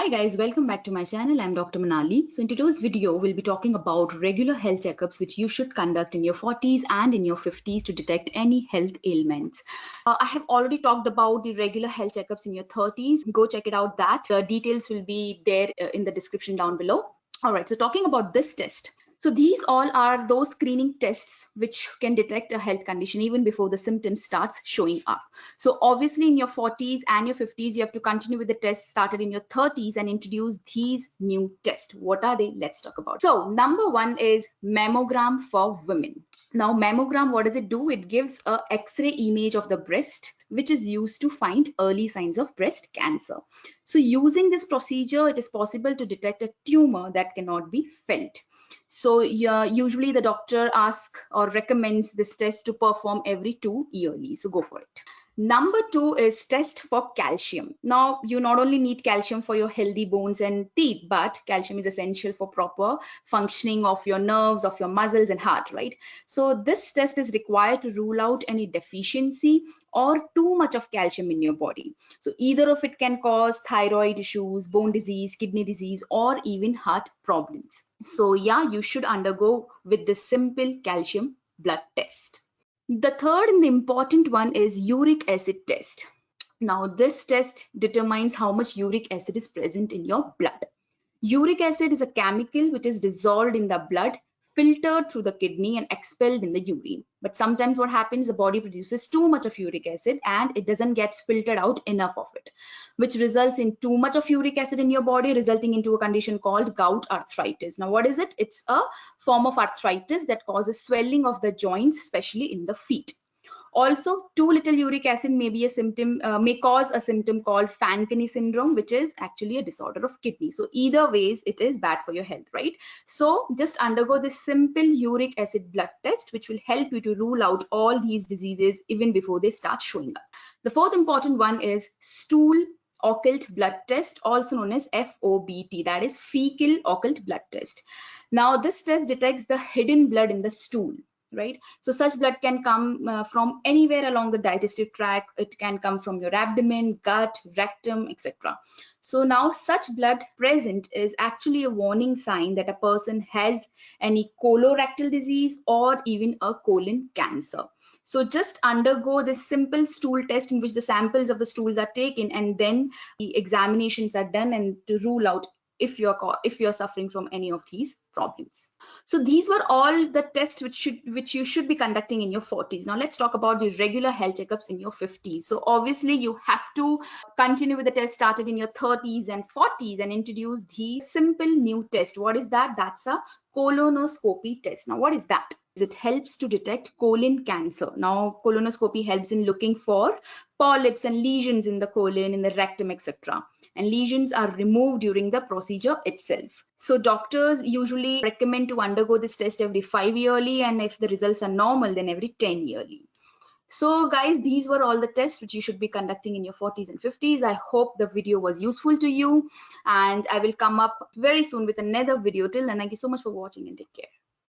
Hi guys, welcome back to my channel. I'm Dr. Manali. So in today's video, we'll be talking about regular health checkups which you should conduct in your 40s and in your 50s to detect any health ailments. I have already talked about the regular health checkups in your 30s. Go check it out. The details will be there in the description down below. All right, so talking about this test. So these all are those screening tests which can detect a health condition even before the symptoms starts showing up. So obviously in your 40s and your 50s, you have to continue with the tests started in your 30s and introduce these new tests. What are they? Let's talk about. So number one is mammogram for women. Now mammogram, what does it do? It gives a X-ray image of the breast, which is used to find early signs of breast cancer. So using this procedure, it is possible to detect a tumor that cannot be felt. So usually the doctor asks or recommends this test to perform every 2 yearly. So go for it. Number two is test for calcium. Now, you not only need calcium for your healthy bones and teeth, but calcium is essential for proper functioning of your nerves, of your muscles and heart, right? So this test is required to rule out any deficiency or too much of calcium in your body. So either of it can cause thyroid issues, bone disease, kidney disease, or even heart problems. So yeah, you should undergo with this simple calcium blood test. The third and the important one is uric acid test. Now this test determines how much uric acid is present in your blood. Uric acid is a chemical which is dissolved in the blood, filtered through the kidney and expelled in the urine. But sometimes what happens, the body produces too much of uric acid and it doesn't get filtered out enough of it, which results in too much of uric acid in your body, resulting into a condition called gout arthritis. Now what is it? It's a form of arthritis that causes swelling of the joints, especially in the feet. Also, too little uric acid may be a symptom, may cause a symptom called Fanconi syndrome, which is actually a disorder of kidney. So either ways, it is bad for your health, right? So just undergo this simple uric acid blood test, which will help you to rule out all these diseases even before they start showing up. The fourth important one is stool occult blood test, also known as FOBT, that is fecal occult blood test. Now this test detects the hidden blood in the stool, right? So such blood can come from anywhere along the digestive tract. It can come from your abdomen, gut, rectum, etc. So now such blood present is actually a warning sign that a person has any colorectal disease or even a colon cancer. So just undergo this simple stool test in which the samples of the stools are taken and then the examinations are done and to rule out if you're suffering from any of these problems. So these were all the tests which you should be conducting in your 40s. Now let's talk about the regular health checkups in your 50s. So obviously you have to continue with the test started in your 30s and 40s and introduce the simple new test. What is that? That's a colonoscopy test. Now what is that? It helps to detect colon cancer. Now colonoscopy helps in looking for polyps and lesions in the colon, in the rectum, etc. And lesions are removed during the procedure itself. So doctors usually recommend to undergo this test every 5 yearly, and if the results are normal, then every 10 yearly. So guys, these were all the tests which you should be conducting in your 40s and 50s. I hope the video was useful to you, and I will come up very soon with another video. Till then, thank you so much for watching and take care.